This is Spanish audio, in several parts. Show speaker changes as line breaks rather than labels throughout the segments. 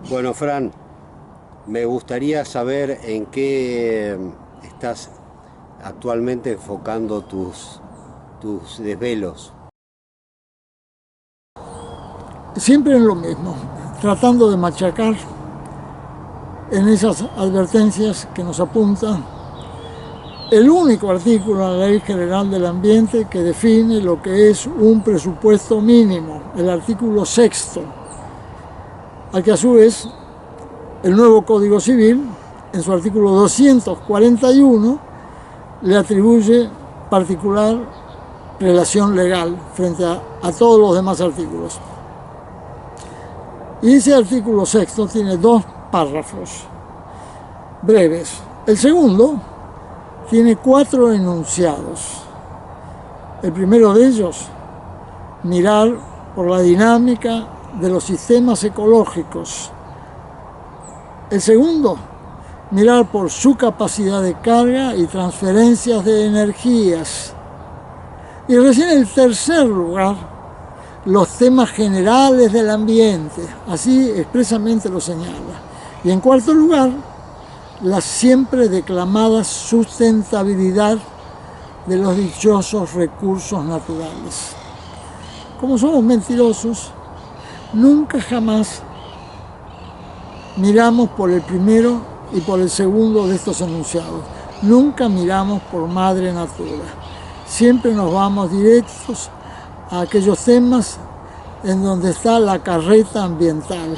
Bueno, Fran, me gustaría saber en qué estás actualmente enfocando tus desvelos.
Siempre en lo mismo, tratando de machacar en esas advertencias que nos apunta el único artículo en la Ley General del Ambiente que define lo que es un presupuesto mínimo, el artículo sexto, al que a su vez el nuevo Código Civil, en su artículo 241, le atribuye particular relación legal frente a todos los demás artículos. Y ese artículo sexto tiene dos párrafos breves. El segundo tiene 4 enunciados. El primero de ellos, mirar por la dinámica de los sistemas ecológicos. El segundo, mirar por su capacidad de carga y transferencias de energías. Y recién en el tercer lugar, los temas generales del ambiente, así expresamente lo señala. Y en cuarto lugar, la siempre declamada sustentabilidad de los dichosos recursos naturales. Como somos mentirosos, nunca jamás miramos por el primero y por el segundo de estos enunciados. Nunca miramos por Madre Natura. Siempre nos vamos directos a aquellos temas en donde está la carreta ambiental,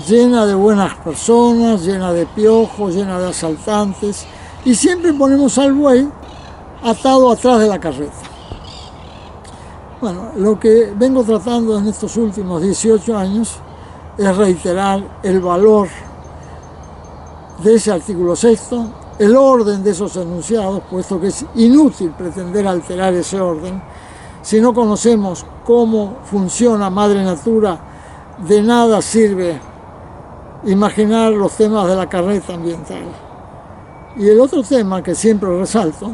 llena de buenas personas, llena de piojos, llena de asaltantes, y siempre ponemos al buey atado atrás de la carreta. Bueno, lo que vengo tratando en estos últimos 18 años es reiterar el valor de ese artículo sexto, el orden de esos enunciados, puesto que es inútil pretender alterar ese orden. Si no conocemos cómo funciona Madre Natura, de nada sirve imaginar los temas de la carreta ambiental. Y el otro tema que siempre resalto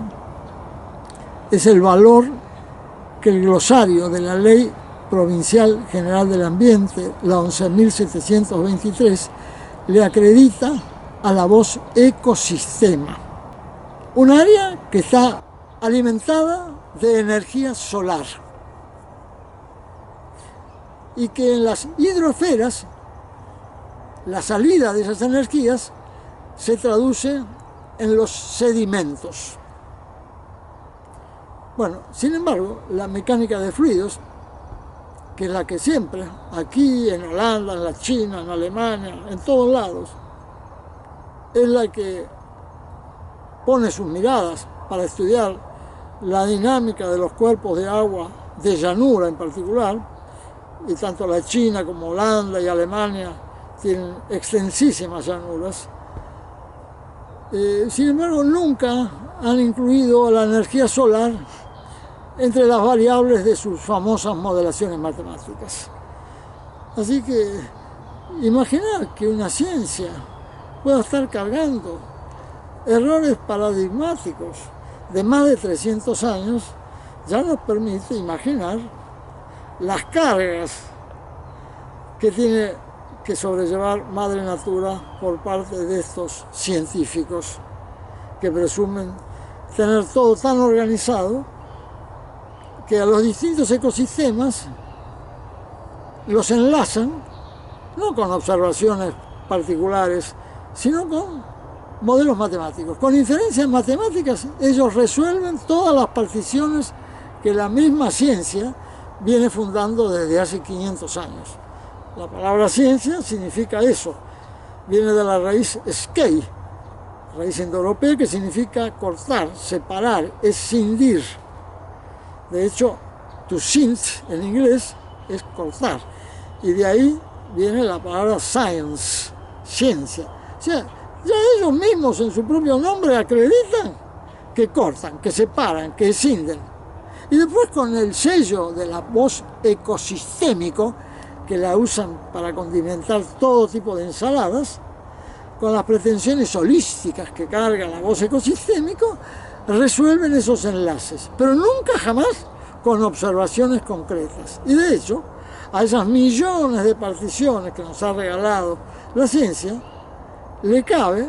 es el valor que el glosario de la Ley Provincial General del Ambiente, la 11.723, le acredita a la voz ecosistema. Un área que está alimentada de energía solar y que en las hidrosferas la salida de esas energías se traduce en los sedimentos. Bueno, sin embargo, la mecánica de fluidos, que es la que siempre, aquí en Holanda, en la China, en Alemania, en todos lados, es la que pone sus miradas para estudiar la dinámica de los cuerpos de agua de llanura en particular, y tanto la China como Holanda y Alemania tienen extensísimas llanuras. Sin embargo, nunca han incluido a la energía solar entre las variables de sus famosas modelaciones matemáticas. Así que imaginar que una ciencia pueda estar cargando errores paradigmáticos de más de 300 años ya nos permite imaginar las cargas que tiene que sobrellevar Madre Natura por parte de estos científicos que presumen tener todo tan organizado que a los distintos ecosistemas los enlazan no con observaciones particulares, sino con modelos matemáticos. Con inferencias matemáticas ellos resuelven todas las particiones que la misma ciencia viene fundando desde hace 500 años. La palabra ciencia significa eso, viene de la raíz skei, raíz indoeuropea que significa cortar, separar, escindir. De hecho, to sint en inglés es cortar, y de ahí viene la palabra science, ciencia. O sea, ya ellos mismos en su propio nombre acreditan que cortan, que separan, que escinden. Y después con el sello de la voz ecosistémico, que la usan para condimentar todo tipo de ensaladas, con las pretensiones holísticas que carga la voz ecosistémico, resuelven esos enlaces, pero nunca jamás con observaciones concretas. Y de hecho, a esas millones de particiones que nos ha regalado la ciencia, le cabe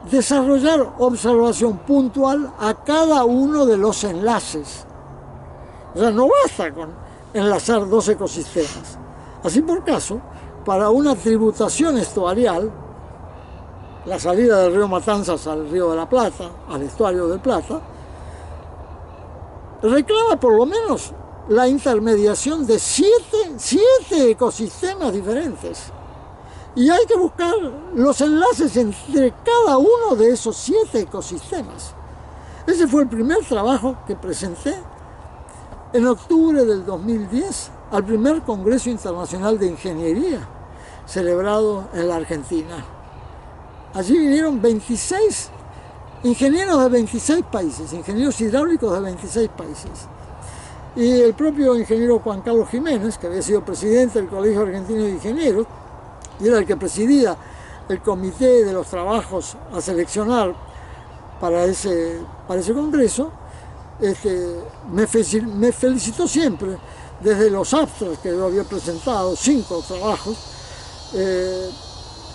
desarrollar observación puntual a cada uno de los enlaces. O sea, no basta con enlazar dos ecosistemas. Así por caso, para una tributación estuarial, la salida del río Matanzas al río de la Plata, al estuario del Plata, reclama por lo menos la intermediación de siete ecosistemas diferentes. Y hay que buscar los enlaces entre cada uno de esos 7 ecosistemas. Ese fue el primer trabajo que presenté en octubre del 2010 al primer Congreso Internacional de Ingeniería, celebrado en la Argentina. Allí vinieron 26 ingenieros de 26 países, ingenieros hidráulicos de 26 países. Y el propio ingeniero Juan Carlos Jiménez, que había sido presidente del Colegio Argentino de Ingenieros, y era el que presidía el comité de los trabajos a seleccionar para ese congreso, me felicitó siempre, desde los abstracts que yo había presentado, 5 trabajos,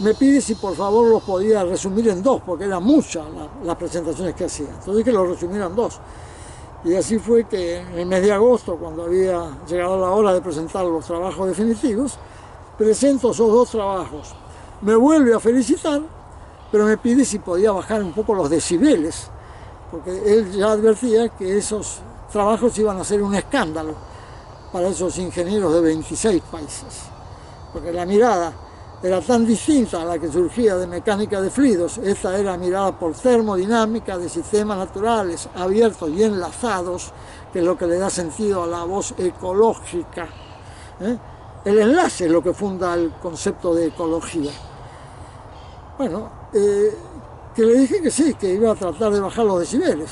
me pide si por favor los podía resumir en 2, porque eran muchas las presentaciones que hacía. Entonces que los resumiera en 2. Y así fue que en el mes de agosto, cuando había llegado la hora de presentar los trabajos definitivos, presento esos 2 trabajos. Me vuelve a felicitar, pero me pide si podía bajar un poco los decibeles, porque él ya advertía que esos trabajos iban a ser un escándalo para esos ingenieros de 26 países, porque la mirada era tan distinta a la que surgía de mecánica de fluidos. Esta era mirada por termodinámica de sistemas naturales abiertos y enlazados, que es lo que le da sentido a la voz ecológica. El enlace es lo que funda el concepto de ecología. Bueno, que le dije que sí, que iba a tratar de bajar los decibeles.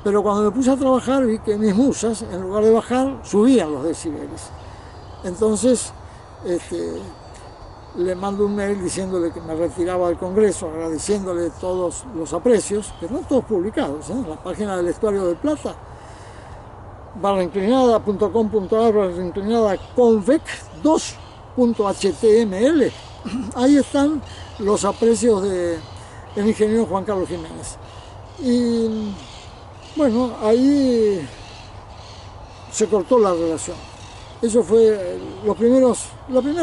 Pero cuando me puse a trabajar vi que mis musas, en lugar de bajar, subían los decibeles. Entonces, le mando un mail diciéndole que me retiraba del Congreso, agradeciéndole todos los aprecios, que no todos publicados, en la página del Estuario del Plata, /inclinada.com.ar /convec 2.html. Ahí están los aprecios del ingeniero Juan Carlos Jiménez. Y bueno, ahí se cortó la relación. Eso fue la primera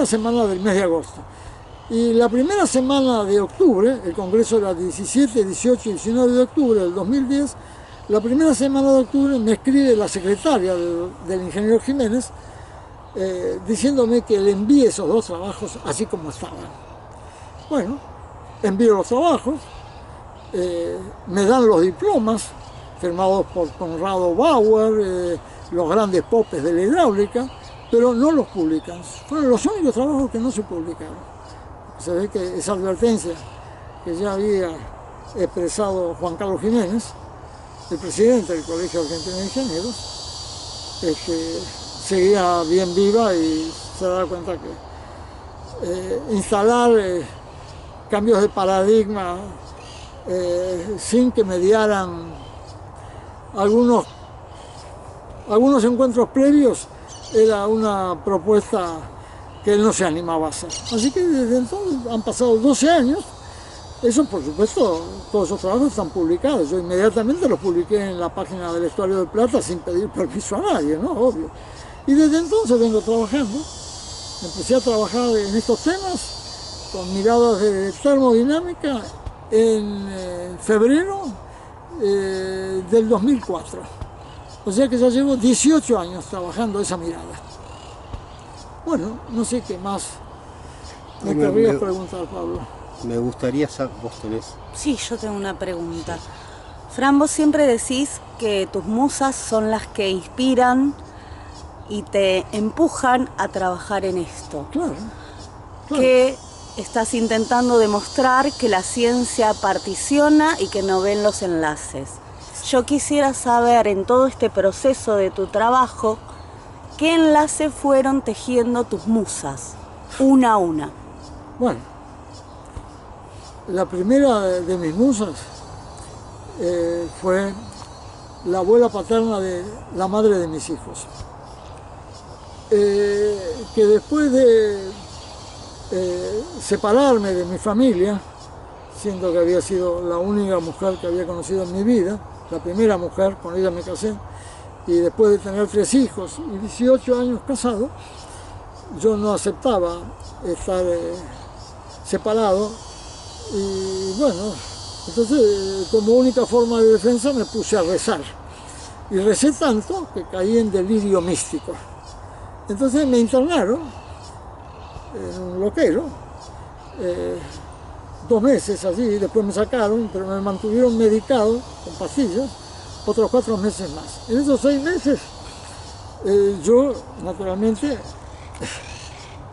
semana del mes de agosto. Y la primera semana de octubre, el Congreso era 17, 18 y 19 de octubre del 2010, la primera semana de octubre me escribe la secretaria del ingeniero Jiménez diciéndome que le envíe esos 2 trabajos así como estaban. Bueno, envío los trabajos, me dan los diplomas firmados por Conrado Bauer, los grandes popes de la hidráulica, pero no los publican. Fueron los únicos trabajos que no se publicaron. Se ve que esa advertencia que ya había expresado Juan Carlos Jiménez, el presidente del Colegio Argentino de Ingenieros, seguía bien viva y se da cuenta que instalar cambios de paradigma sin que mediaran algunos encuentros previos era una propuesta que él no se animaba a hacer. Así que desde entonces han pasado 12 años. Eso, por supuesto, todos esos trabajos están publicados. Yo inmediatamente los publiqué en la página del Estuario del Plata sin pedir permiso a nadie, ¿no? Obvio. Y desde entonces vengo trabajando. Empecé a trabajar en estos temas con miradas de termodinámica en febrero del 2004. O sea que ya llevo 18 años trabajando esa mirada. Bueno, no sé qué más me querrías preguntar, Pablo.
Me gustaría saber, vos tenés.
Sí, yo tengo una pregunta. Fran, vos siempre decís que tus musas son las que inspiran y te empujan a trabajar en esto.
Claro.
Que estás intentando demostrar que la ciencia particiona y que no ven los enlaces. Yo quisiera saber, en todo este proceso de tu trabajo, ¿qué enlaces fueron tejiendo tus musas, una a una?
Bueno, la primera de mis musas fue la abuela paterna de la madre de mis hijos. que después de separarme de mi familia, siendo que había sido la única mujer que había conocido en mi vida, la primera mujer, con ella me casé, y después de tener 3 hijos y 18 años casado, yo no aceptaba estar separado, y bueno, entonces como única forma de defensa me puse a rezar, y recé tanto que caí en delirio místico. Entonces me internaron en un loquero, 2 meses allí, después me sacaron, pero me mantuvieron medicado con pastillas otros 4 meses más. En esos 6 meses yo naturalmente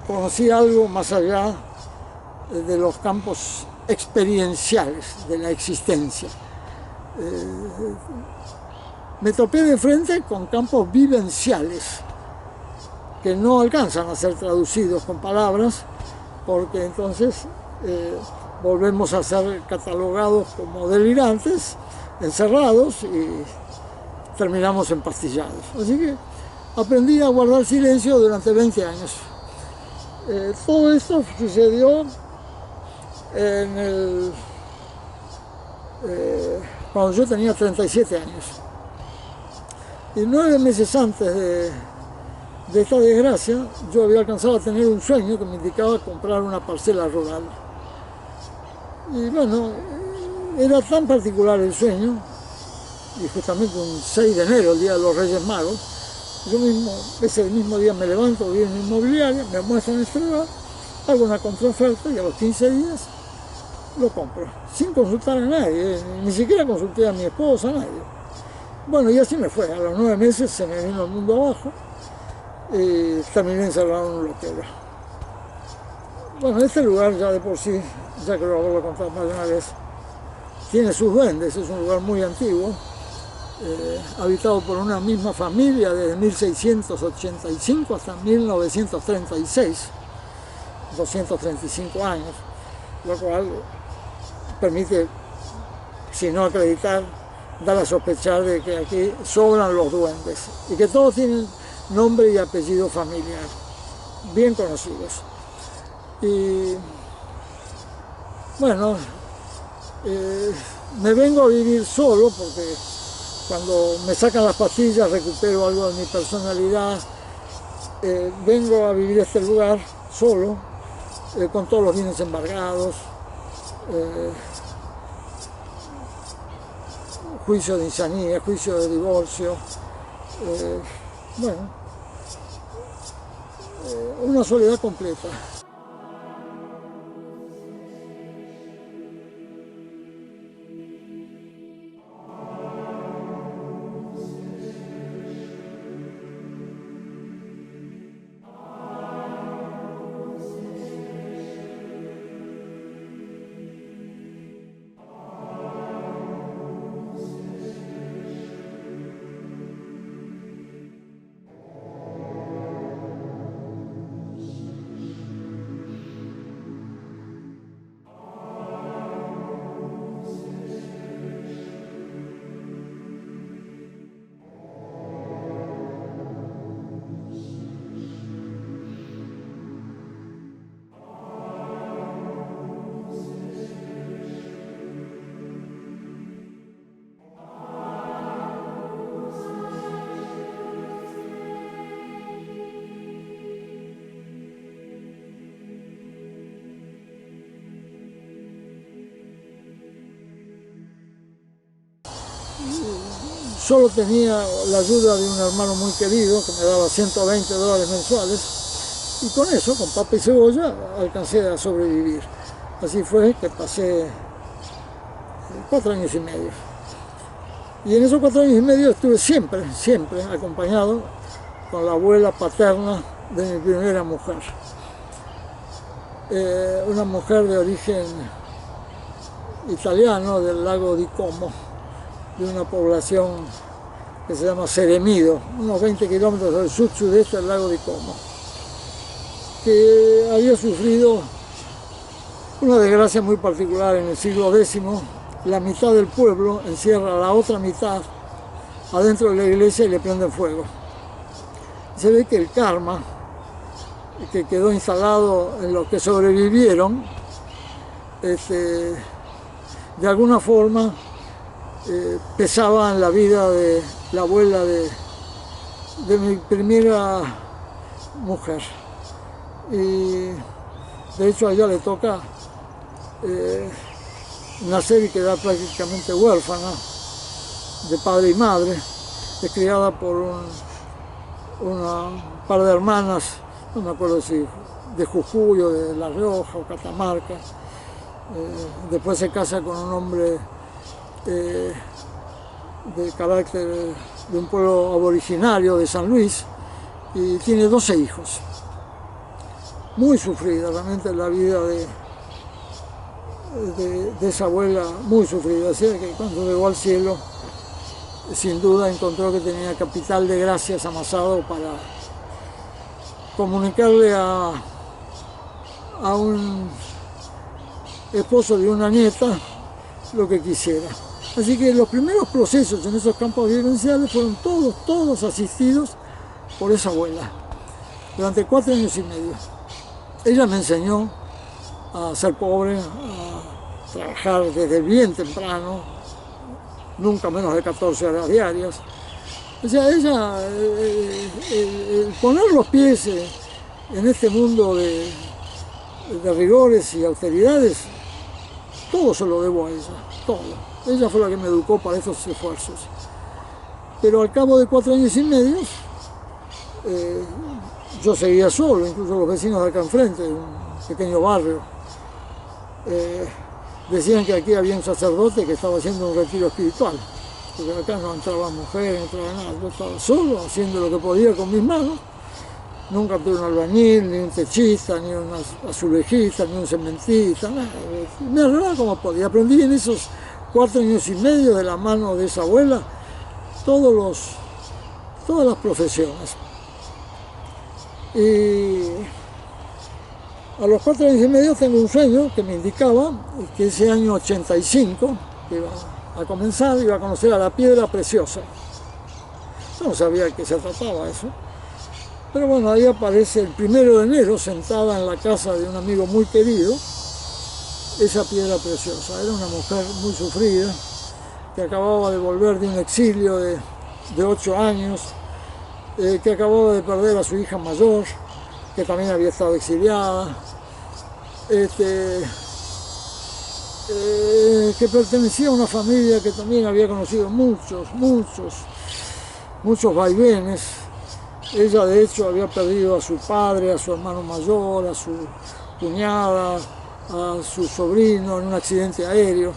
conocí algo más allá de los campos experienciales de la existencia. Me topé de frente con campos vivenciales que no alcanzan a ser traducidos con palabras, porque entonces volvemos a ser catalogados como delirantes, encerrados, y terminamos empastillados. Así que aprendí a guardar silencio durante 20 años. Todo esto sucedió cuando yo tenía 37 años. Y 9 meses antes de esta desgracia, yo había alcanzado a tener un sueño que me indicaba comprar una parcela rural. Y bueno, era tan particular el sueño, y justamente un 6 de enero, el día de los Reyes Magos, yo mismo, ese mismo día me levanto, voy en mi inmobiliaria, me muestran este lugar, hago una contraoferta y a los 15 días lo compro, sin consultar a nadie, ni siquiera consulté a mi esposa, a nadie. Bueno, y así me fue, a los 9 meses se me vino el mundo abajo y terminé encerrado en un loquero. Bueno, este lugar ya de por sí, ya creo haberlo contado más de una vez, tiene sus duendes, es un lugar muy antiguo, habitado por una misma familia desde 1685 hasta 1936, 235 años, lo cual permite, si no acreditar, dar a sospechar de que aquí sobran los duendes y que todos tienen nombre y apellido familiar, bien conocidos. Y bueno, me vengo a vivir solo porque cuando me sacan las pastillas recupero algo de mi personalidad. Vengo a vivir este lugar solo, con todos los bienes embargados, juicio de insanía, juicio de divorcio, bueno, una soledad completa. Solo tenía la ayuda de un hermano muy querido que me daba $120 mensuales, y con eso, con papa y cebolla, alcancé a sobrevivir. Así fue que pasé 4 años y medio. Y en esos 4 años y medio estuve siempre acompañado con la abuela paterna de mi primera mujer. Una mujer de origen italiano del lago di Como, de una población que se llama Seremido, unos 20 kilómetros del sud-sudeste del lago di Como, que había sufrido una desgracia muy particular en el siglo X. La mitad del pueblo encierra a la otra mitad adentro de la iglesia y le prenden fuego. se ve que el karma que quedó instalado en los que sobrevivieron, de alguna forma pesaba en la vida de la abuela de mi primera mujer. Y de hecho a ella le toca nacer y quedar prácticamente huérfana de padre y madre. Es criada por un par de hermanas, no me acuerdo si de Jujuy o de La Rioja o Catamarca. Después se casa con un hombre de carácter de un pueblo aboriginario de San Luis y tiene 12 hijos. Muy sufrida realmente la vida de esa abuela, muy sufrida. Así que cuando llegó al cielo, sin duda encontró que tenía capital de gracias amasado para comunicarle a un esposo de una nieta lo que quisiera. Así que los primeros procesos en esos campos vivenciales fueron todos asistidos por esa abuela, durante 4 años y medio. Ella me enseñó a ser pobre, a trabajar desde bien temprano, nunca menos de 14 horas diarias. O sea, ella, poner los pies en este mundo de rigores y austeridades, todo se lo debo a ella, todo. Ella fue la que me educó para esos esfuerzos. Pero al cabo de 4 años y medio, yo seguía solo, incluso los vecinos de acá enfrente, de un pequeño barrio, decían que aquí había un sacerdote que estaba haciendo un retiro espiritual, porque acá no entraba mujer, no entraba nada, yo estaba solo haciendo lo que podía con mis manos. Nunca tuve un albañil, ni un techista, ni un azulejista, ni un cementista, nada. Me arreglaba como podía. Aprendí en esos 4 años y medio de la mano de esa abuela todas las profesiones. Y a los 4 años y medio tengo un sueño que me indicaba que ese año 85, que iba a comenzar, iba a conocer a la piedra preciosa. Yo no sabía de qué se trataba eso. Pero bueno, ahí aparece el 1 de enero, sentada en la casa de un amigo muy querido, esa piedra preciosa. Era una mujer muy sufrida, que acababa de volver de un exilio de 8 años, que acababa de perder a su hija mayor, que también había estado exiliada, que pertenecía a una familia que también había conocido muchos vaivenes. Ella de hecho había perdido a su padre, a su hermano mayor, a su cuñada, a su sobrino en un accidente aéreo.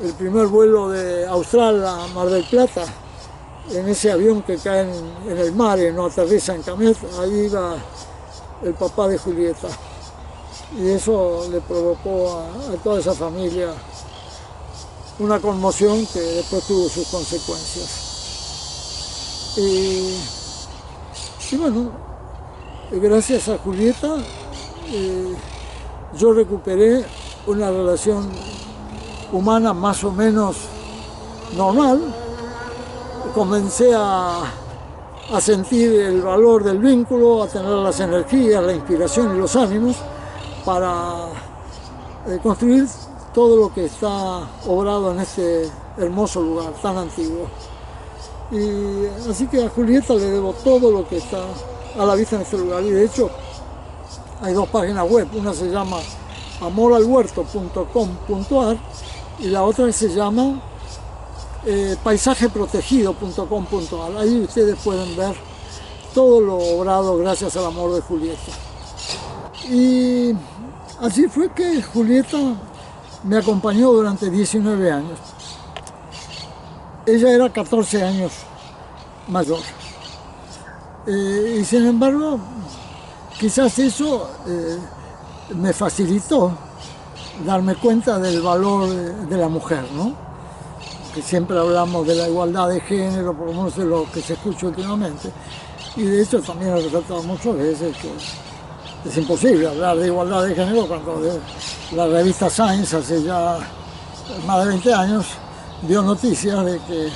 El primer vuelo de Austral a Mar del Plata, en ese avión que cae en el mar y no aterriza en Camet, ahí iba el papá de Julieta. Y eso le provocó a toda esa familia una conmoción que después tuvo sus consecuencias. Y bueno, gracias a Julieta yo recuperé una relación humana más o menos normal. Comencé a sentir el valor del vínculo, a tener las energías, la inspiración y los ánimos para construir todo lo que está obrado en este hermoso lugar tan antiguo. Y así que a Julieta le debo todo lo que está a la vista en este lugar. Y de hecho hay 2 páginas web, una se llama amoralhuerto.com.ar y la otra se llama paisajeprotegido.com.ar. Ahí ustedes pueden ver todo lo obrado gracias al amor de Julieta. Y así fue que Julieta me acompañó durante 19 años. Ella era 14 años mayor. Y sin embargo, quizás eso me facilitó darme cuenta del valor de la mujer, ¿no? Que siempre hablamos de la igualdad de género, por lo menos de lo que se escucha últimamente. Y de hecho también he resaltado muchas veces que es imposible hablar de igualdad de género cuando la revista Science hace ya más de 20 años dio noticias de que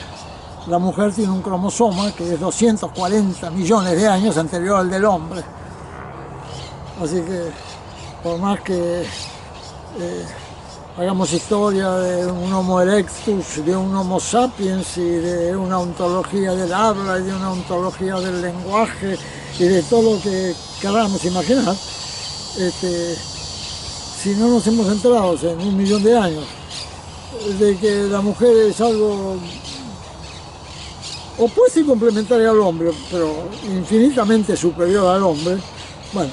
la mujer tiene un cromosoma que es 240 millones de años anterior al del hombre. Así que, por más que hagamos historia de un Homo erectus, de un Homo sapiens y de una ontología del habla y de una ontología del lenguaje y de todo lo que queramos imaginar, si no nos hemos enterado en 1.000.000 de años de que la mujer es algo opuesto y complementario al hombre, pero infinitamente superior al hombre, bueno,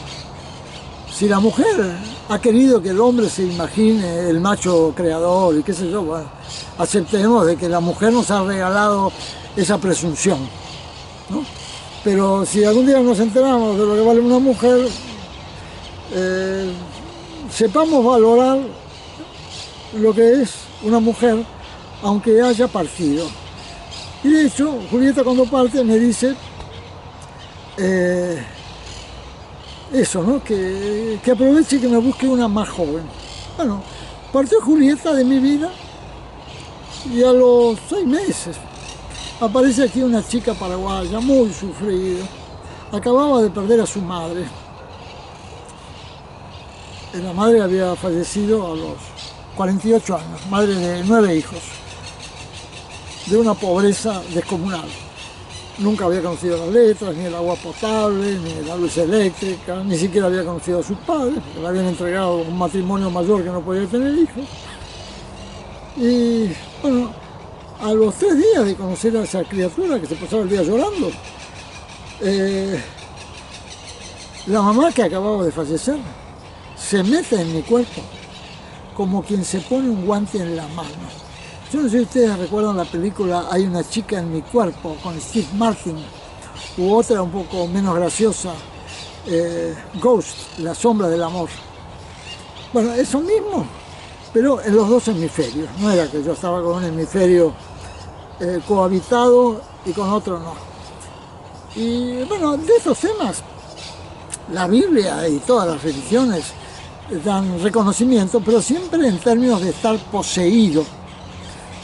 si la mujer ha querido que el hombre se imagine el macho creador y qué sé yo, bueno, aceptemos de que la mujer nos ha regalado esa presunción, ¿no? Pero si algún día nos enteramos de lo que vale una mujer, sepamos valorar lo que es una mujer, aunque haya partido. Y de hecho, Julieta cuando parte me dice eso, ¿no? Que aproveche y que me busque una más joven. Bueno, partió Julieta de mi vida y a los 6 meses aparece aquí una chica paraguaya muy sufrida. Acababa de perder a su madre. La madre había fallecido a los 48 años, madre de 9 hijos, de una pobreza descomunal. Nunca había conocido las letras, ni el agua potable, ni la luz eléctrica, ni siquiera había conocido a sus padres, porque le habían entregado un matrimonio mayor que no podía tener hijos. Y bueno, a los 3 días de conocer a esa criatura que se pasaba el día llorando, la mamá que acababa de fallecer se mete en mi cuerpo como quien se pone un guante en la mano. Yo no sé si ustedes recuerdan la película Hay una chica en mi cuerpo con Steve Martin, u otra un poco menos graciosa, Ghost, la sombra del amor. Bueno, eso mismo, pero en los 2 hemisferios. No era que yo estaba con un hemisferio cohabitado y con otro no. Y bueno, de esos temas, la Biblia y todas las religiones dan reconocimiento, pero siempre en términos de estar poseído.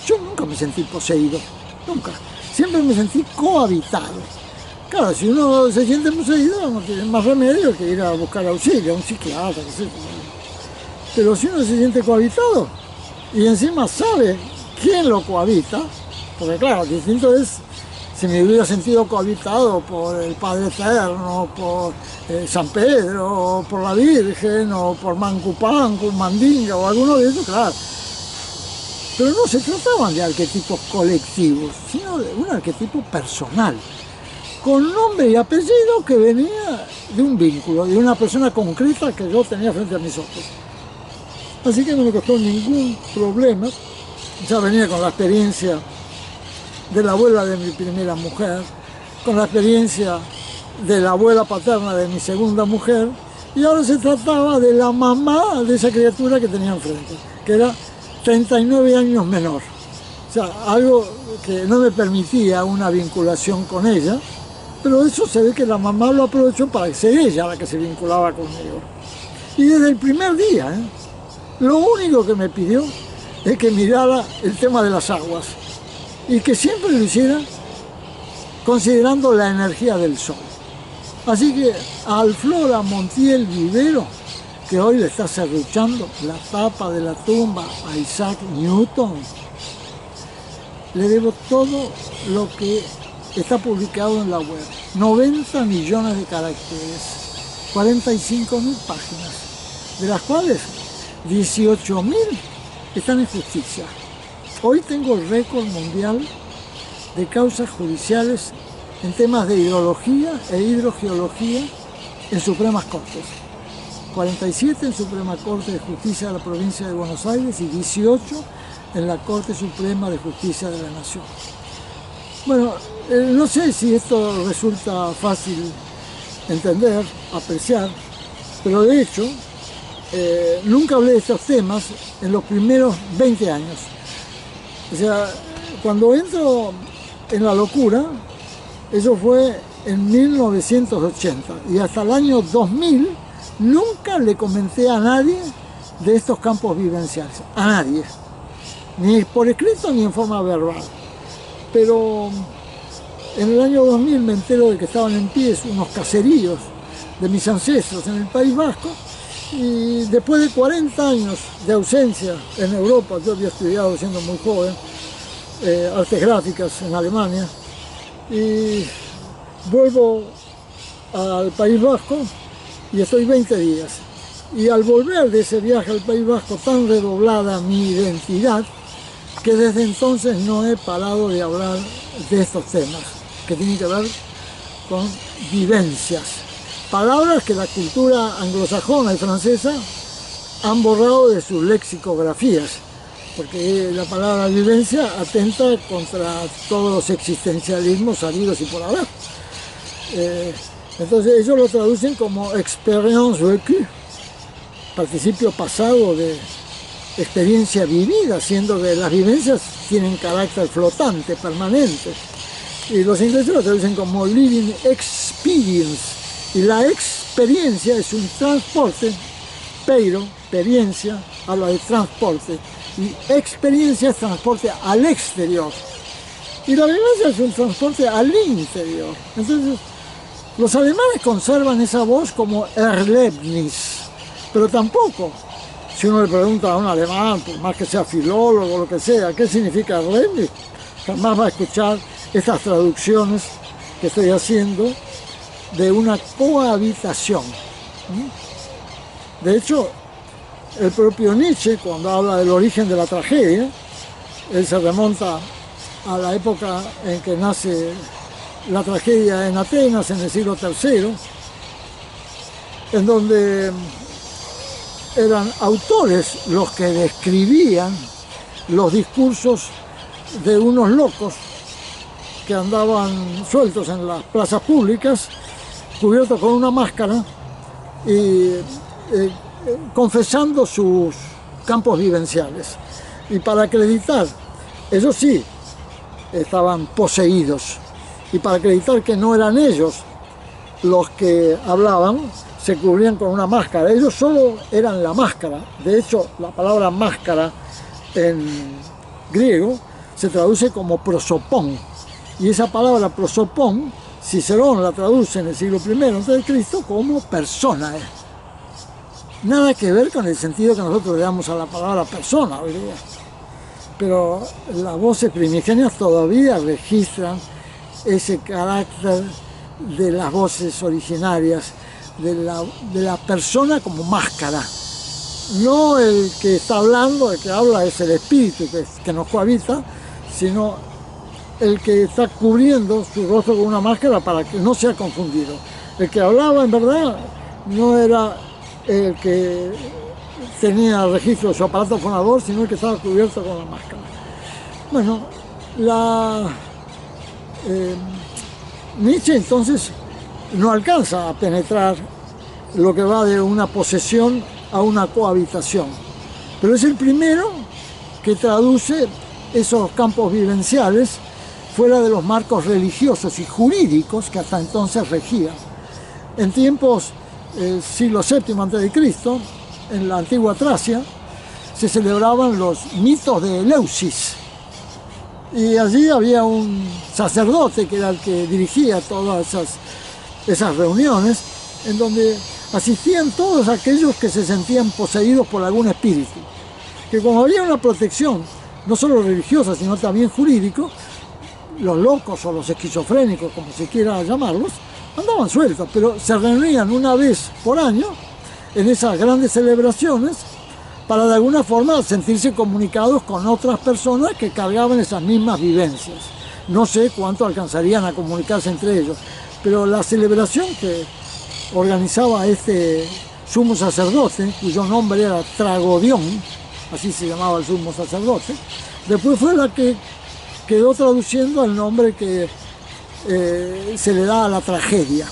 Yo nunca me sentí poseído, nunca. Siempre me sentí cohabitado. Claro, si uno se siente poseído, no tiene más remedio que ir a buscar auxilio, a un psiquiatra, qué sé yo. Pero si uno se siente cohabitado y encima sabe quién lo cohabita, porque claro, distinto es si me hubiera sentido cohabitado por el Padre Eterno, por San Pedro, o por la Virgen, o por Mancupancu, Mandinga, o alguno de esos, claro. Pero no se trataban de arquetipos colectivos, sino de un arquetipo personal, con nombre y apellido que venía de un vínculo, de una persona concreta que yo tenía frente a mis ojos. Así que no me costó ningún problema, ya venía con la experiencia de la abuela de mi primera mujer, con la experiencia de la abuela paterna de mi segunda mujer, y ahora se trataba de la mamá de esa criatura que tenía enfrente, que era 39 años menor. O sea, algo que no me permitía una vinculación con ella, pero eso se ve que la mamá lo aprovechó para ser ella la que se vinculaba conmigo. Y desde el primer día, lo único que me pidió es que mirara el tema de las aguas y que siempre lo hiciera considerando la energía del sol. Así que a Alflora Montiel Vivero, que hoy le está serruchando la tapa de la tumba a Isaac Newton, le debo todo lo que está publicado en la web. 90 millones de caracteres, 45.000 páginas, de las cuales 18.000 están en justicia. Hoy tengo el récord mundial de causas judiciales en temas de hidrología e hidrogeología en Supremas Cortes. 47 en Suprema Corte de Justicia de la Provincia de Buenos Aires y 18 en la Corte Suprema de Justicia de la Nación. Bueno, no sé si esto resulta fácil entender, apreciar, pero de hecho nunca hablé de estos temas en los primeros 20 años. O sea, cuando entro en la locura, eso fue en 1980 y hasta el año 2000 nunca le comenté a nadie de estos campos vivenciales, a nadie, ni por escrito ni en forma verbal. pero en el año 2000 me entero de que estaban en pie unos caseríos de mis ancestros en el País Vasco, y después de 40 años de ausencia en Europa, yo había estudiado siendo muy joven, artes gráficas en Alemania, y vuelvo al País Vasco y estoy 20 días. Y al volver de ese viaje al País Vasco, tan redoblada mi identidad, que desde entonces no he parado de hablar de estos temas, que tienen que ver con vivencias. Palabras que la cultura anglosajona y francesa han borrado de sus lexicografías, porque la palabra vivencia atenta contra todos los existencialismos habidos y por haber. Entonces ellos lo traducen como expérience vécue, participio pasado de experiencia vivida, siendo que las vivencias tienen carácter flotante, permanente. Y los ingleses lo traducen como living experience. Y la experiencia es un transporte, pero experiencia habla de transporte. Y experiencia es transporte al exterior. Y la vivencia es un transporte al interior. Entonces, los alemanes conservan esa voz como Erlebnis, pero tampoco, si uno le pregunta a un alemán, por más que sea filólogo o lo que sea, ¿qué significa Erlebnis? Jamás va a escuchar estas traducciones que estoy haciendo de una cohabitación. De hecho, el propio Nietzsche, cuando habla del origen de la tragedia, él se remonta a la época en que nace la tragedia en Atenas, en el siglo III, en donde eran autores los que describían los discursos de unos locos que andaban sueltos en las plazas públicas, cubiertos con una máscara y confesando sus campos vivenciales. Y para acreditar, ellos sí, estaban poseídos. Y para acreditar que no eran ellos los que hablaban, se cubrían con una máscara. Ellos solo eran la máscara. De hecho, la palabra máscara en griego se traduce como prosopón. Y esa palabra prosopón, Cicerón la traduce en el siglo I a.C. como persona. Nada que ver con el sentido que nosotros le damos a la palabra persona hoy día. Pero las voces primigenias todavía registran ese carácter de las voces originarias, de la persona como máscara. No el que está hablando, el que habla es el espíritu que nos cohabita, sino el que está cubriendo su rostro con una máscara para que no sea confundido. El que hablaba en verdad no era el que tenía registro de su aparato fonador, sino el que estaba cubierto con la máscara. Bueno, Nietzsche entonces no alcanza a penetrar lo que va de una posesión a una cohabitación, pero es el primero que traduce esos campos vivenciales fuera de los marcos religiosos y jurídicos que hasta entonces regían. En tiempos siglo VII a.C., en la antigua Tracia, se celebraban los mitos de Eleusis. Y allí había un sacerdote que era el que dirigía todas esas reuniones, en donde asistían todos aquellos que se sentían poseídos por algún espíritu. Que como había una protección, no solo religiosa, sino también jurídico, los locos o los esquizofrénicos, como se quiera llamarlos, andaban sueltos, pero se reunían una vez por año en esas grandes celebraciones para de alguna forma sentirse comunicados con otras personas que cargaban esas mismas vivencias. No sé cuánto alcanzarían a comunicarse entre ellos, pero la celebración que organizaba este sumo sacerdote, cuyo nombre era Tragodión, así se llamaba el sumo sacerdote, después fue la que quedó traduciendo el nombre que se le da a la tragedia.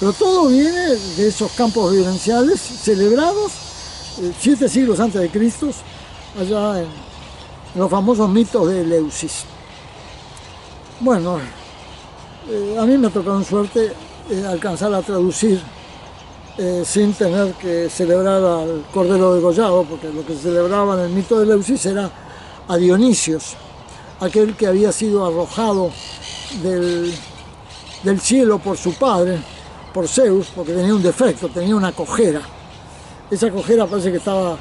Pero todo viene de esos campos vivenciales celebrados 7 siglos antes de Cristo, allá en los famosos mitos de Eleusis. Bueno, a mí me tocó en suerte alcanzar a traducir sin tener que celebrar al Cordero degollado, porque lo que se celebraba en el mito de Eleusis era a Dionisios. aquel que había sido arrojado del cielo por su padre, por Zeus, porque tenía un defecto, tenía una cojera. Esa cojera parece que estaba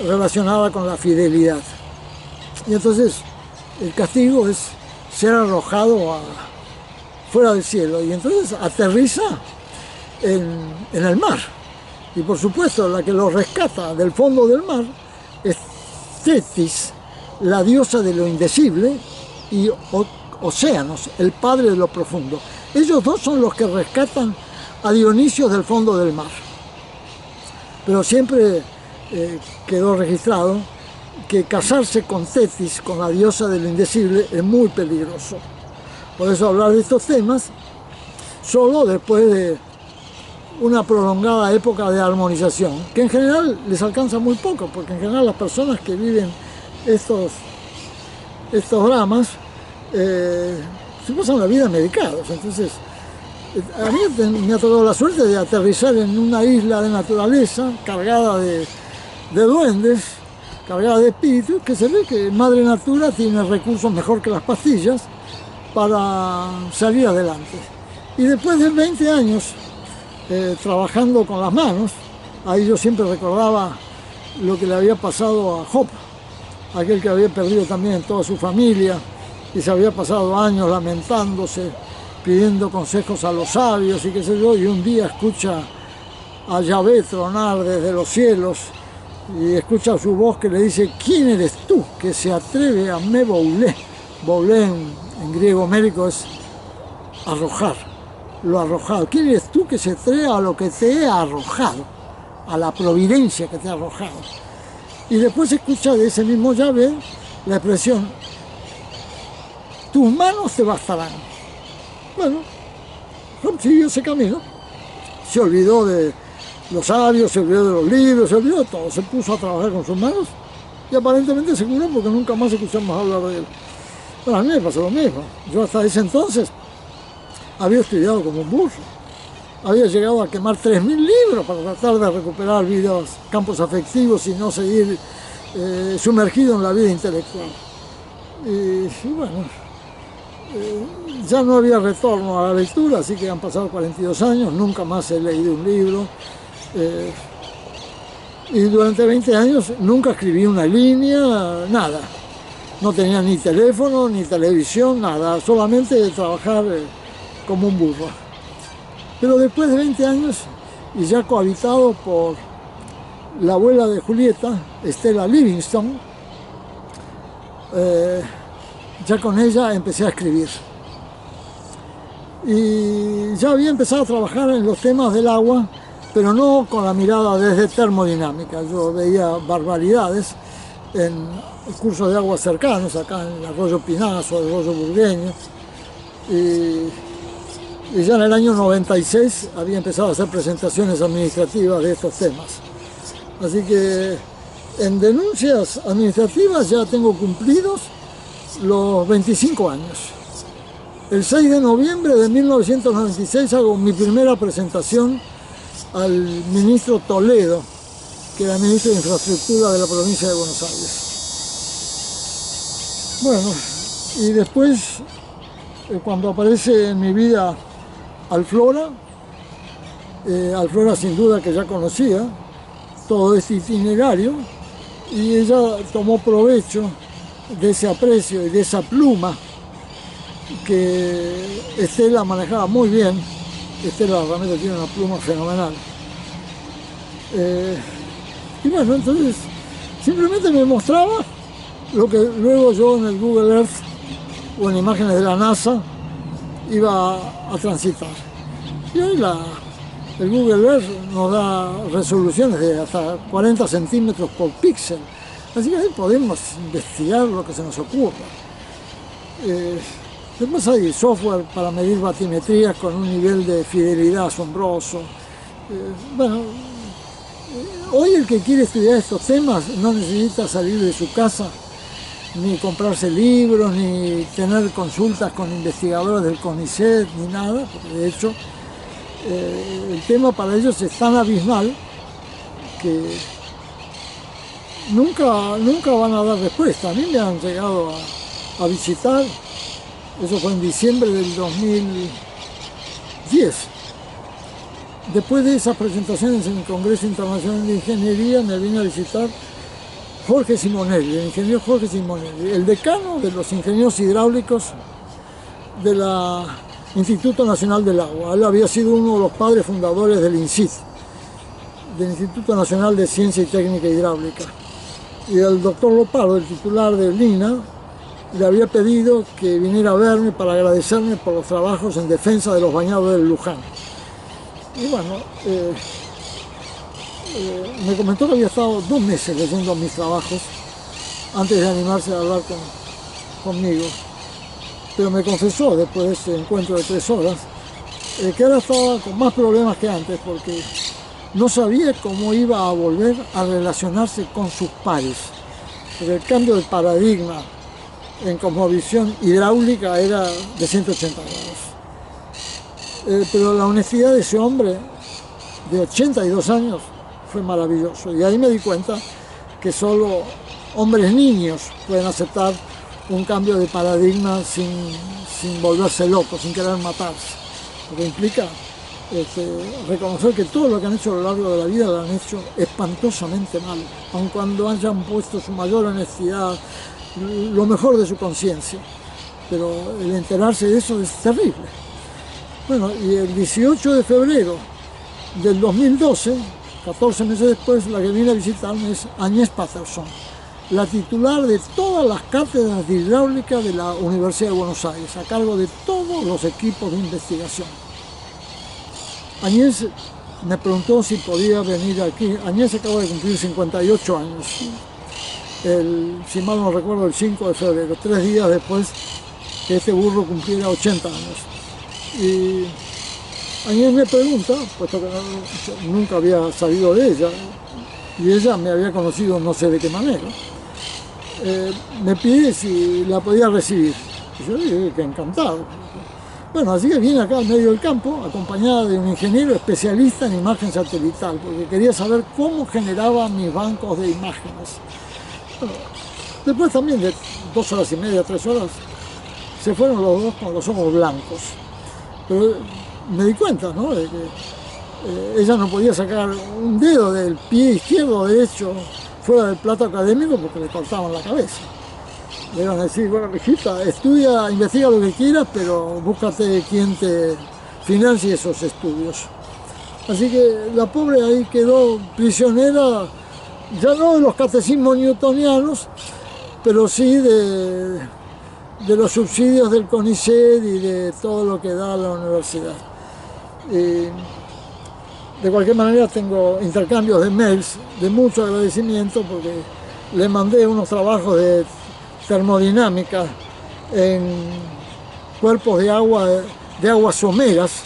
relacionada con la fidelidad. Y entonces el castigo es ser arrojado fuera del cielo, y entonces aterriza en el mar. Y por supuesto la que lo rescata del fondo del mar es Tetis, la diosa de lo indecible, y Océanos, el padre de lo profundo. Ellos dos son los que rescatan a Dionisio del fondo del mar. Pero siempre quedó registrado que casarse con Tetis, con la diosa de lo indecible, es muy peligroso. Por eso hablar de estos temas solo después de una prolongada época de armonización, que en general les alcanza muy poco, porque en general las personas que viven estos dramas se pasan la vida medicados. Entonces, a mí me ha tocado la suerte de aterrizar en una isla de naturaleza cargada de duendes, cargada de espíritus, que se ve que Madre Natura tiene recursos mejor que las pastillas para salir adelante. Y después de 20 años trabajando con las manos, ahí yo siempre recordaba lo que le había pasado a Job, aquel que había perdido también toda su familia y se había pasado años lamentándose, pidiendo consejos a los sabios y qué sé yo, y un día escucha a Yahvé tronar desde los cielos y escucha su voz que le dice: ¿quién eres tú que se atreve a me boulé? Boulé en griego médico es arrojar, lo arrojado. ¿Quién eres tú que se atreve a lo que te he arrojado? A la providencia que te ha arrojado. Y después escucha de ese mismo Yahvé la expresión: tus manos te bastarán. Bueno, Job siguió ese camino, se olvidó de los sabios, se olvidó de los libros, se olvidó de todo, se puso a trabajar con sus manos y aparentemente se curó porque nunca más escuchamos hablar de él. Bueno, a mí me pasó lo mismo. Yo hasta ese entonces había estudiado como un burro, había llegado a quemar 3.000 libros para tratar de recuperar vidas, campos afectivos y no seguir sumergido en la vida intelectual. Y bueno, ya no había retorno a la lectura, así que han pasado 42 años, nunca más he leído un libro. Y durante 20 años nunca escribí una línea, nada. No tenía ni teléfono, ni televisión, nada, solamente trabajar como un burro. Pero después de 20 años, y ya cohabitado por la abuela de Julieta, Stella Livingston, ya con ella empecé a escribir. Y ya había empezado a trabajar en los temas del agua, pero no con la mirada desde termodinámica. Yo veía barbaridades en cursos de aguas cercanos, acá en el arroyo Pinazo, el arroyo Burgueño. Y ya en el año 96 había empezado a hacer presentaciones administrativas de estos temas. Así que en denuncias administrativas ya tengo cumplidos los 25 años. El 6 de noviembre de 1996 hago mi primera presentación al ministro Toledo, que era ministro de Infraestructura de la provincia de Buenos Aires. Bueno, y después, cuando aparece en mi vida Alflora sin duda que ya conocía todo este itinerario, y ella tomó provecho de ese aprecio y de esa pluma que Estela manejaba muy bien. Estela realmente tiene una pluma fenomenal. Y bueno, entonces simplemente me mostraba lo que luego yo en el Google Earth o en imágenes de la NASA iba a transitar. Y hoy el Google Earth nos da resoluciones de hasta 40 centímetros por píxel. Así que ahí podemos investigar lo que se nos ocurra. Después hay software para medir batimetrías con un nivel de fidelidad asombroso. Bueno, hoy el que quiere estudiar estos temas no necesita salir de su casa, ni comprarse libros, ni tener consultas con investigadores del CONICET, ni nada, porque de hecho el tema para ellos es tan abismal que nunca van a dar respuesta. A mí me han llegado a visitar, eso fue en diciembre del 2010. Después de esas presentaciones en el Congreso Internacional de Ingeniería me vine a visitar Jorge Simonelli, el ingeniero Jorge Simonelli, el decano de los ingenieros hidráulicos del Instituto Nacional del Agua. Él había sido uno de los padres fundadores del INCIT, del Instituto Nacional de Ciencia y Técnica Hidráulica. Y el doctor Loparo, el titular del INA, le había pedido que viniera a verme para agradecerme por los trabajos en defensa de los bañados del Luján. Y bueno, me comentó que había estado 2 meses leyendo mis trabajos antes de animarse a hablar conmigo. Pero me confesó, después de este encuentro de 3 horas, que ahora estaba con más problemas que antes porque no sabía cómo iba a volver a relacionarse con sus pares. Porque el cambio de paradigma en cosmovisión hidráulica era de 180 grados. Pero la honestidad de ese hombre de 82 años fue maravilloso. Y ahí me di cuenta que solo hombres niños pueden aceptar un cambio de paradigma sin volverse locos, sin querer matarse. Lo que implica reconocer que todo lo que han hecho a lo largo de la vida lo han hecho espantosamente mal, aun cuando hayan puesto su mayor honestidad, lo mejor de su conciencia. Pero el enterarse de eso es terrible. Bueno, y el 18 de febrero del 2012, 14 meses después, la que viene a visitarme es Agnès Patterson, la titular de todas las cátedras de hidráulica de la Universidad de Buenos Aires, a cargo de todos los equipos de investigación. Agnès me preguntó si podía venir aquí. Agnès acaba de cumplir 58 años, si mal no recuerdo, el 5 de febrero, 3 días después que este burro cumpliera 80 años. Y Agnès me pregunta, puesto que nunca había sabido de ella, y ella me había conocido no sé de qué manera, me pide si la podía recibir. Y yo dije que encantado. Bueno, así que vine acá al medio del campo, acompañada de un ingeniero especialista en imagen satelital, porque quería saber cómo generaba mis bancos de imágenes. Bueno, después también de 2 horas y media, 3 horas, se fueron los dos con los ojos blancos. Pero me di cuenta, ¿no?, de que ella no podía sacar un dedo del pie izquierdo o derecho fuera del plato académico porque le cortaban la cabeza. Le iban a decir, bueno, hijita, estudia, investiga lo que quieras, pero búscate quien te financie esos estudios. Así que la pobre ahí quedó prisionera, ya no de los catecismos newtonianos, pero sí de los subsidios del CONICET y de todo lo que da la universidad. De cualquier manera tengo intercambios de mails de mucho agradecimiento porque le mandé unos trabajos de termodinámica en cuerpos de aguas someras,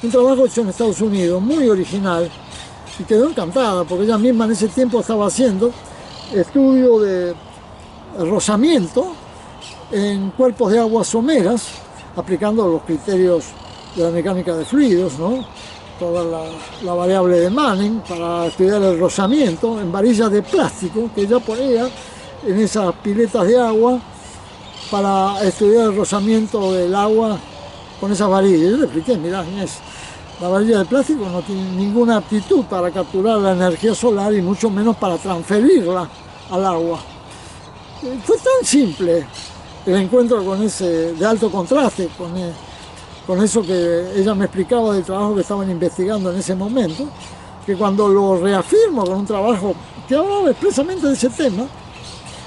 un trabajo hecho en Estados Unidos, muy original, y quedó encantada porque ella misma en ese tiempo estaba haciendo estudio de rozamiento en cuerpos de aguas someras, aplicando los criterios de la mecánica de fluidos, ¿no?, toda la variable de Manning para estudiar el rozamiento en varillas de plástico que ella ponía en esas piletas de agua para estudiar el rozamiento del agua con esas varillas. Yo le expliqué, mirá, Inés, la varilla de plástico no tiene ninguna aptitud para capturar la energía solar y mucho menos para transferirla al agua. Fue tan simple el encuentro con ese de alto contraste, con eso que ella me explicaba del trabajo que estaban investigando en ese momento, que cuando lo reafirmo con un trabajo que hablaba expresamente de ese tema,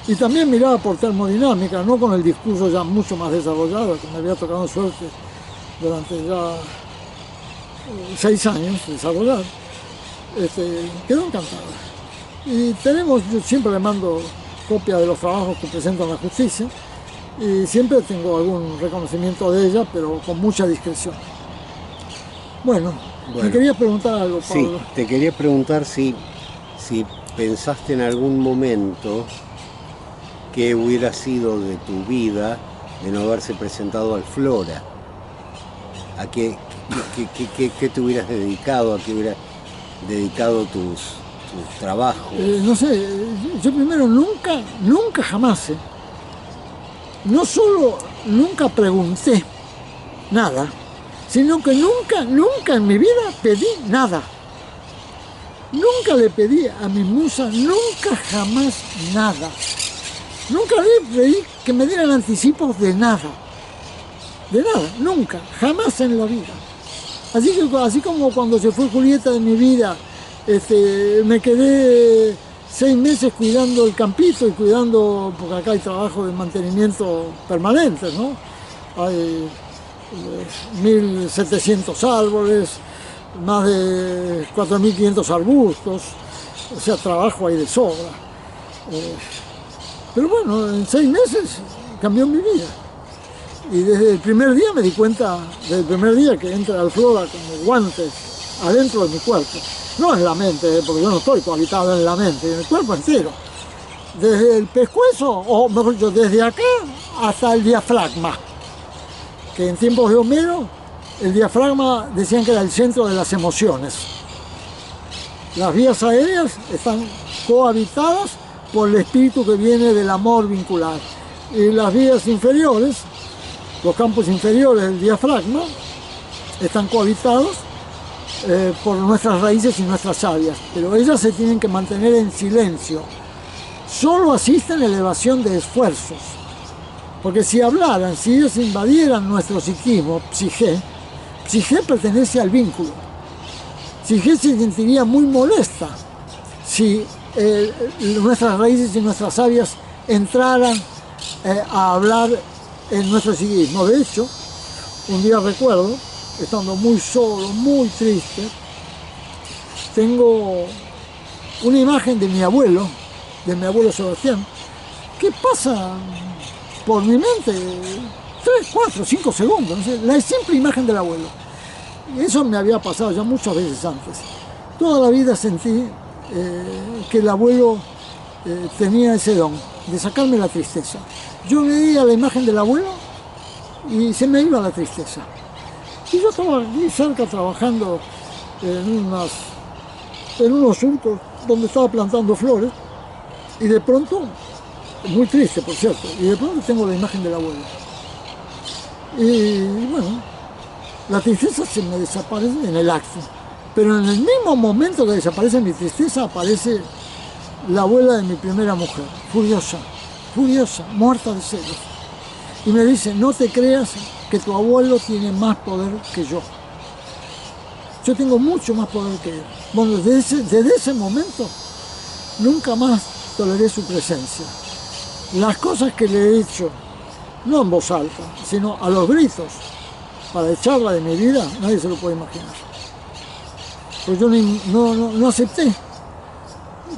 y también miraba por termodinámica, no con el discurso ya mucho más desarrollado, que me había tocado suerte durante ya 6 años desarrollar, quedó encantada. Y yo siempre le mando copia de los trabajos que presento en la justicia, y siempre tengo algún reconocimiento de ella, pero con mucha discreción. Bueno, me querías preguntar algo, Pablo.
Sí, te quería preguntar si pensaste en algún momento qué hubiera sido de tu vida de no haberse presentado al Flora. ¿A qué te hubieras dedicado? ¿A qué hubieras dedicado tus trabajos?
No sé, yo primero nunca jamás no solo nunca pregunté nada, sino que nunca en mi vida pedí nada. Nunca le pedí a mi musa, nunca jamás nada. Nunca le pedí que me dieran anticipos de nada. De nada, nunca, jamás en la vida. Así como cuando se fue Julieta de mi vida, me quedé 6 meses cuidando el campito y cuidando, porque acá hay trabajo de mantenimiento permanente, ¿no? Hay 1.700 árboles, más de 4.500 arbustos, o sea, trabajo hay de sobra. Pero bueno, en 6 meses cambió mi vida. Y desde el primer día me di cuenta, desde el primer día que entra al flora como guantes adentro de mi cuerpo. No en la mente, porque yo no estoy cohabitado en la mente, en el cuerpo entero. Desde el pescuezo, o mejor dicho, desde acá hasta el diafragma. Que en tiempos de Homero, el diafragma decían que era el centro de las emociones. Las vías aéreas están cohabitadas por el espíritu que viene del amor vincular. Y las vías inferiores, los campos inferiores del diafragma, están cohabitados por nuestras raíces y nuestras sabias, pero ellas se tienen que mantener en silencio. Solo asisten a elevación de esfuerzos, porque si hablaran, si ellos invadieran nuestro psiquismo, psique pertenece al vínculo. Psique se sentiría muy molesta si nuestras raíces y nuestras sabias entraran a hablar en nuestro psiquismo. De hecho, un día recuerdo, estando muy solo, muy triste, tengo una imagen de mi abuelo Sebastián, que pasa por mi mente 3, 4, 5 segundos, la simple imagen del abuelo. Eso me había pasado ya muchas veces antes. Toda la vida sentí que el abuelo tenía ese don de sacarme la tristeza. Yo veía la imagen del abuelo y se me iba la tristeza. Y yo estaba aquí cerca trabajando en unos surcos donde estaba plantando flores, y de pronto, muy triste por cierto, y de pronto tengo la imagen del abuelo. Y bueno, la tristeza se me desaparece en el acto, pero en el mismo momento que desaparece mi tristeza aparece la abuela de mi primera mujer, furiosa, muerta de celos. Y me dice, no te creas que tu abuelo tiene más poder que yo. Yo tengo mucho más poder que él. Bueno, desde ese momento nunca más toleré su presencia. Las cosas que le he hecho, no en voz alta, sino a los gritos, para echarla de mi vida, nadie se lo puede imaginar. Pues yo no acepté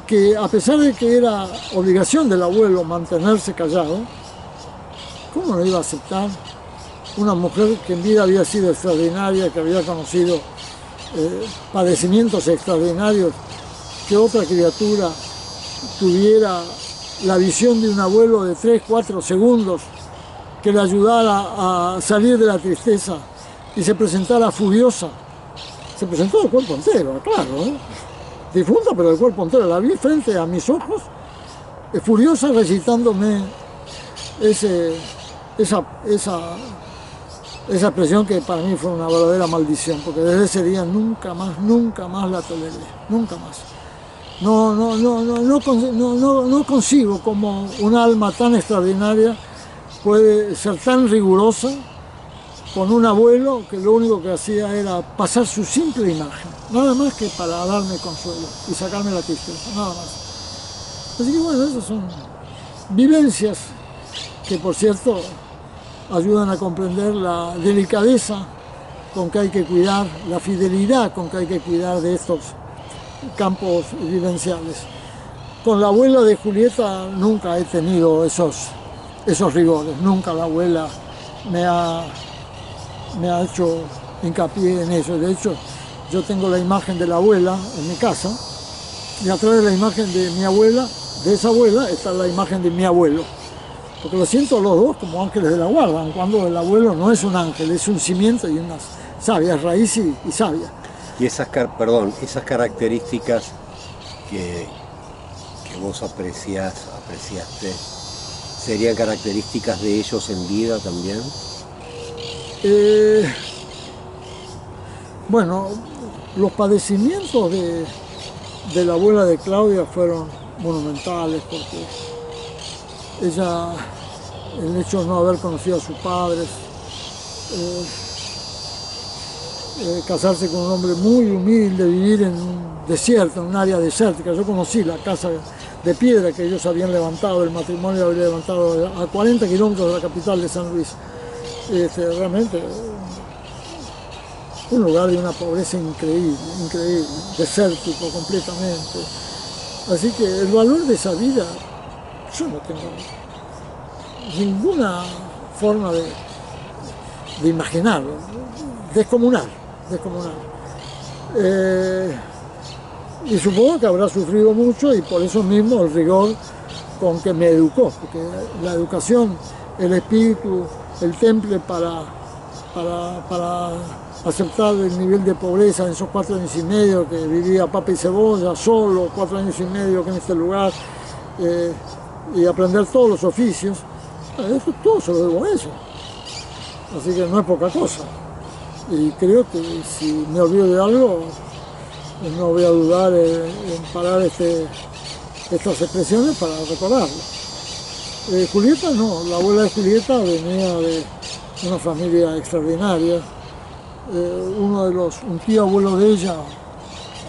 que, a pesar de que era obligación del abuelo mantenerse callado, ¿cómo no iba a aceptar una mujer que en vida había sido extraordinaria, que había conocido padecimientos extraordinarios, que otra criatura tuviera la visión de un abuelo de 3, 4 segundos que le ayudara a salir de la tristeza y se presentara furiosa? Se presentó el cuerpo entero, claro, difunta, pero el cuerpo entero. La vi frente a mis ojos, furiosa, recitándome esa expresión que para mí fue una verdadera maldición, porque desde ese día nunca más la toleré, nunca más. No concibo cómo un alma tan extraordinaria puede ser tan rigurosa con un abuelo que lo único que hacía era pasar su simple imagen, nada más que para darme consuelo y sacarme la tristeza, nada más. Así que bueno, esas son vivencias que, por cierto, ayudan a comprender la delicadeza con que hay que cuidar, la fidelidad con que hay que cuidar de estos campos vivenciales. Con la abuela de Julieta nunca he tenido esos rigores, nunca la abuela me ha hecho hincapié en eso. De hecho, yo tengo la imagen de la abuela en mi casa, y atrás de la imagen de mi abuela, de esa abuela, está la imagen de mi abuelo. Porque lo siento los dos como ángeles de la guarda, cuando el abuelo no es un ángel, es un cimiento y unas sabias, raíz y savia.
Y esas características que vos apreciaste, ¿Serían características de ellos en vida también?
Bueno, los padecimientos de la abuela de Claudia fueron monumentales, porque ella, el hecho de no haber conocido a sus padres, casarse con un hombre muy humilde, vivir en un desierto, en un área desértica. Yo conocí la casa de piedra que ellos habían levantado, el matrimonio había levantado a 40 kilómetros de la capital de San Luis. Realmente un lugar de una pobreza increíble, increíble, desértico completamente. Así que el valor de esa vida, yo no tengo ninguna forma de imaginarlo, descomunal. Y supongo que habrá sufrido mucho, y por eso mismo el rigor con que me educó, porque la educación, el espíritu, el temple para aceptar el nivel de pobreza en esos 4 años y medio que vivía papa y cebolla, solo 4 años y medio que en este lugar, y aprender todos los oficios, eso todo se lo debo a eso. Así que no es poca cosa. Y creo que si me olvido de algo, no voy a dudar en parar estas expresiones para recordarlo. Julieta no, la abuela de Julieta venía de una familia extraordinaria. Un tío abuelo de ella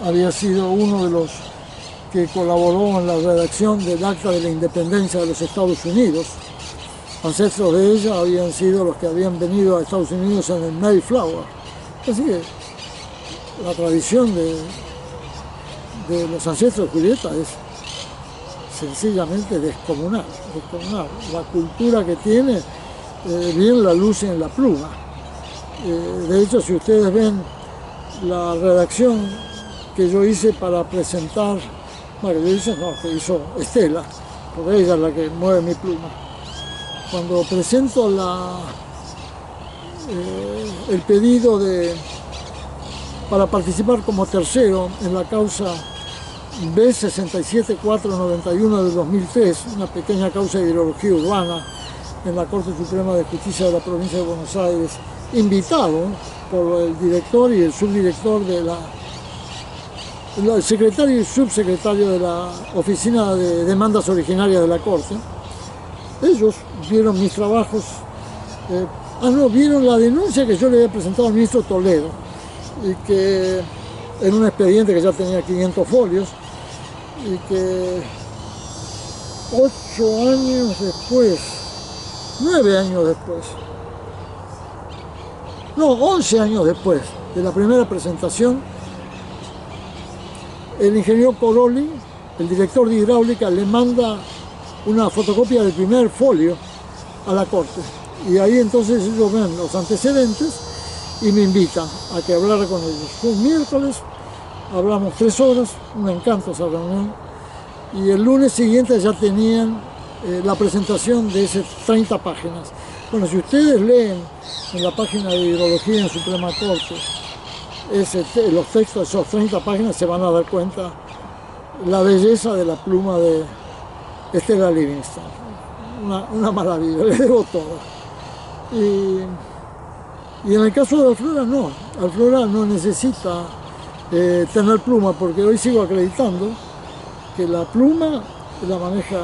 había sido uno de los que colaboró en la redacción del Acta de la Independencia de los Estados Unidos. Ancestros de ella habían sido los que habían venido a Estados Unidos en el Mayflower. Así que la tradición de los ancestros de Julieta es sencillamente descomunal. La cultura que tiene, bien la luce en la pluma. De hecho, si ustedes ven la redacción que yo hice para presentar, bueno, que hizo Estela, porque ella es la que mueve mi pluma. Cuando presento el pedido para participar como tercero en la causa B67491 del 2003, una pequeña causa de ideología urbana en la Corte Suprema de Justicia de la Provincia de Buenos Aires, invitado por el director y el subdirector el secretario y subsecretario de la Oficina de Demandas Originarias de la Corte. Ellos vieron mis trabajos, vieron la denuncia que yo le había presentado al ministro Toledo, y que en un expediente que ya tenía 500 folios, y que 8 años después, 9 años después, no, 11 años después de la primera presentación, el ingeniero Coroli, el director de hidráulica, le manda una fotocopia del primer folio a la Corte. Y ahí entonces ellos ven los antecedentes y me invitan a que hablara con ellos. Fue un miércoles, hablamos 3 horas, un encanto esa reunión. Y el lunes siguiente ya tenían la presentación de esas 30 páginas. Bueno, si ustedes leen en la página de Hidrología en Suprema Corte los textos de esas 30 páginas, se van a dar cuenta la belleza de la pluma de Estela Livingston. Una maravilla, le debo todo. Y en el caso de Alflora no. Alflora no necesita tener pluma, porque hoy sigo acreditando que la pluma la maneja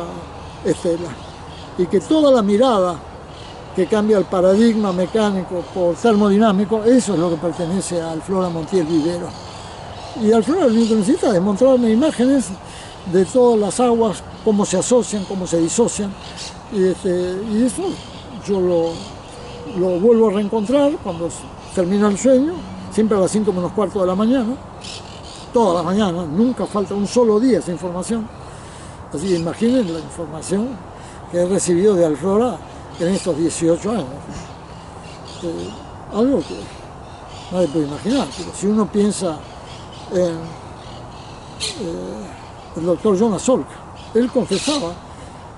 Estela, y que toda la mirada que cambia el paradigma mecánico por termodinámico, eso es lo que pertenece a Alflora Montiel Vivero. Y Alflora lo único que necesita es mostrarme imágenes de todas las aguas, cómo se asocian, cómo se disocian, y eso yo lo vuelvo a reencontrar cuando termina el sueño, siempre a las 5 menos cuarto de la mañana, toda la mañana, nunca falta un solo día esa información. Así que imaginen la información que he recibido de Alflora en estos 18 años. Algo que nadie puede imaginar, pero si uno piensa en el doctor Jonas Salk, él confesaba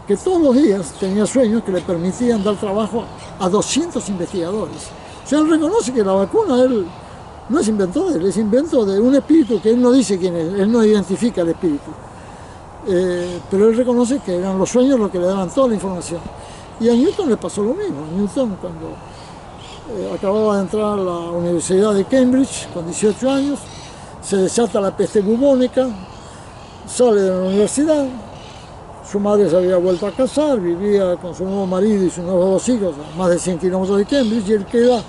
que todos los días tenía sueños que le permitían dar trabajo a 200 investigadores. O sea, él reconoce que la vacuna él no es invento de él, es invento de un espíritu que él no dice quién es, él no identifica el espíritu. pero él reconoce que eran los sueños los que le daban toda la información. Y a Newton le pasó lo mismo. Newton, cuando acababa de entrar a la Universidad de Cambridge, con 18 años, se desata la peste bubónica, sale de la universidad, su madre se había vuelto a casar, vivía con su nuevo marido y sus nuevos 2 hijos a más de 100 kilómetros de Cambridge, y él queda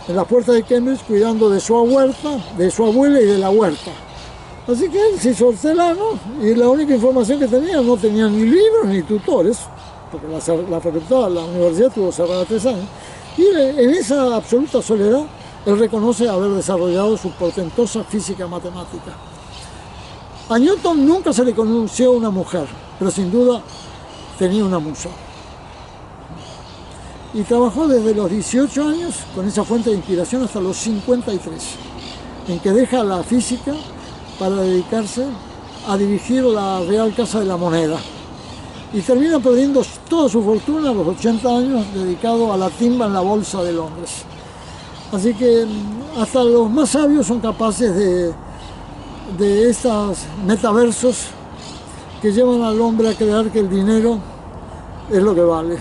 en las puertas de Cambridge cuidando de su huerta, de su abuela y de la huerta. Así que él se hizo hortelano y la única información que tenía, no tenía ni libros ni tutores, porque la facultad, la universidad tuvo cerrada 3 años, y en esa absoluta soledad él reconoce haber desarrollado su portentosa física matemática. A Newton nunca se le conoció una mujer, pero sin duda tenía una musa. Y trabajó desde los 18 años con esa fuente de inspiración hasta los 53, en que deja la física para dedicarse a dirigir la Real Casa de la Moneda. Y termina perdiendo toda su fortuna a los 80 años dedicado a la timba en la Bolsa de Londres. Así que hasta los más sabios son capaces de estos metaversos que llevan al hombre a creer que el dinero es lo que vale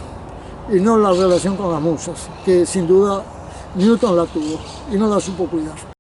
y no la relación con las musas, que sin duda Newton la tuvo y no la supo cuidar.